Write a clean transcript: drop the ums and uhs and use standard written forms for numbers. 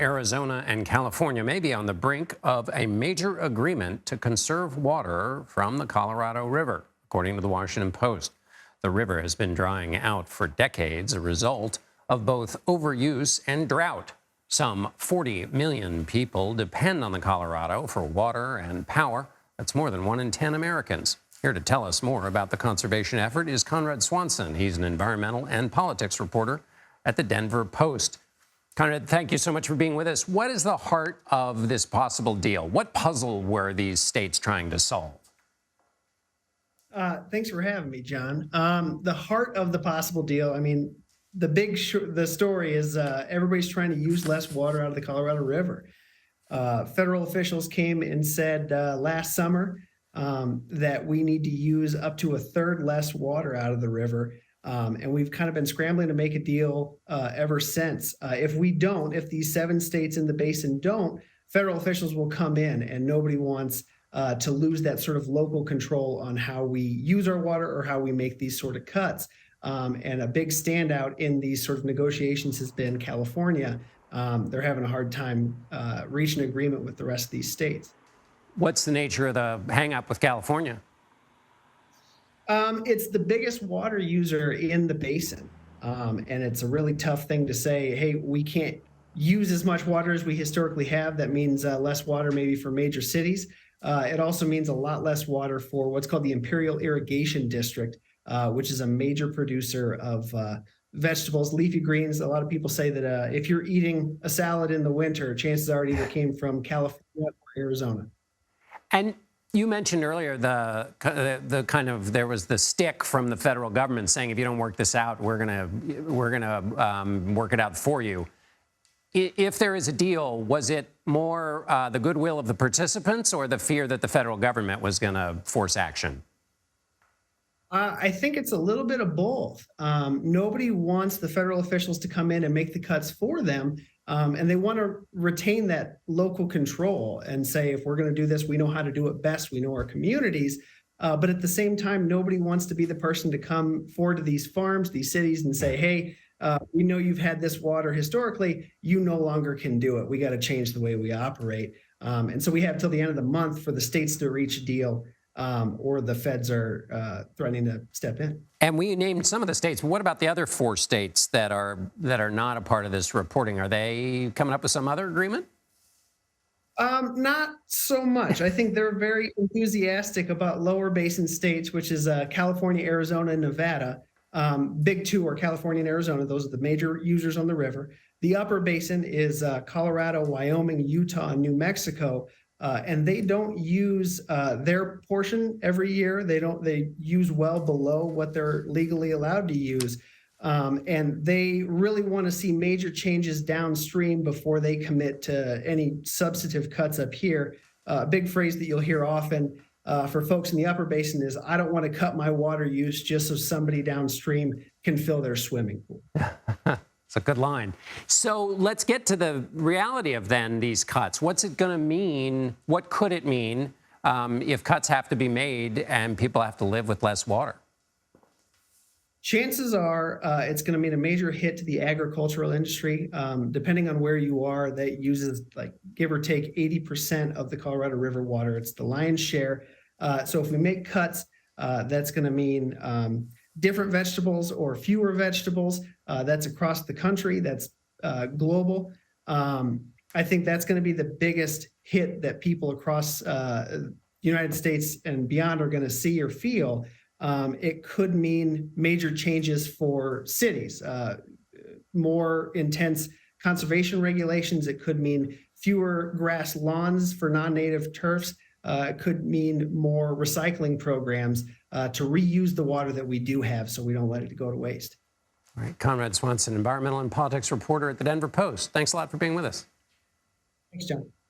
Arizona and California may be on the brink of a major agreement to conserve water from the Colorado River, according to the Washington Post. The river has been drying out for decades, a result of both overuse and drought. Some 40 million people depend on the Colorado for water and power. That's more than 1 in 10 Americans. Here to tell us more about the conservation effort is Conrad Swanson. He's an environmental and politics reporter at the Denver Post. Conrad, thank you so much for being with us. What is the heart of this possible deal? What puzzle were these states trying to solve? Thanks for having me, John. The heart of the possible deal, I mean, the story is everybody's trying to use less water out of the Colorado River. Federal officials came and said last summer that we need to use up to a third less water out of the river. And we've kind of been scrambling to make a deal ever since. If these 7 states in the basin don't, federal officials will come in, and nobody wants to lose that sort of local control on how we use our water or how we make these sort of cuts. And a big standout in these sort of negotiations has been California. They're having a hard time reaching an agreement with the rest of these states. What's the nature of the hang-up with California? It's the biggest water user in the basin. And it's a really tough thing to say, hey, we can't use as much water as we historically have. That means less water maybe for major cities. It also means a lot less water for what's called the Imperial Irrigation District, which is a major producer of vegetables, leafy greens. A lot of people say that if you're eating a salad in the winter, chances are it either came from California or Arizona. And you mentioned earlier there was the stick from the federal government saying if you don't work this out, we're gonna work it out for you. If there is a deal, was it more the goodwill of the participants or the fear that the federal government was going to force action? I think it's a little bit of both. Nobody wants the federal officials to come in and make the cuts for them. And they want to retain that local control and say, if we're going to do this, we know how to do it best. We know our communities. But at the same time, nobody wants to be the person to come forward to these farms, these cities, and say, hey, we know you've had this water historically. You no longer can do it. We got to change the way we operate. And so we have till the end of the month for the states to reach a deal, or the feds are threatening to step in. And we named some of the states. What about the other 4 states that are not a part of this reporting? Are they coming up with some other agreement? Not so much. I think they're very enthusiastic about lower basin states, which is California, Arizona, and Nevada. Big 2 are California and Arizona. Those are the major users on the river. The upper basin is Colorado, Wyoming, Utah, and New Mexico. And they don't use their portion every year. They use well below what they're legally allowed to use. And they really want to see major changes downstream before they commit to any substantive cuts up here. A big phrase that you'll hear often for folks in the upper basin is, I don't want to cut my water use just so somebody downstream can fill their swimming pool. It's a good line. So let's get to the reality of then these cuts. What's it going to mean? What could it mean if cuts have to be made and people have to live with less water? Chances are it's going to mean a major hit to the agricultural industry. Depending on where you are, that uses, like, give or take 80% of the Colorado River water. It's the lion's share. So if we make cuts, that's going to mean different vegetables or fewer vegetables. That's across the country. That's global. I think that's going to be the biggest hit that people across the United States and beyond are going to see or feel. It could mean major changes for cities, more intense conservation regulations. It could mean fewer grass lawns for non-native turfs. It could mean more recycling programs to reuse the water that we do have so we don't let it go to waste. All right, Conrad Swanson, environmental and politics reporter at the Denver Post. Thanks a lot for being with us. Thanks, John.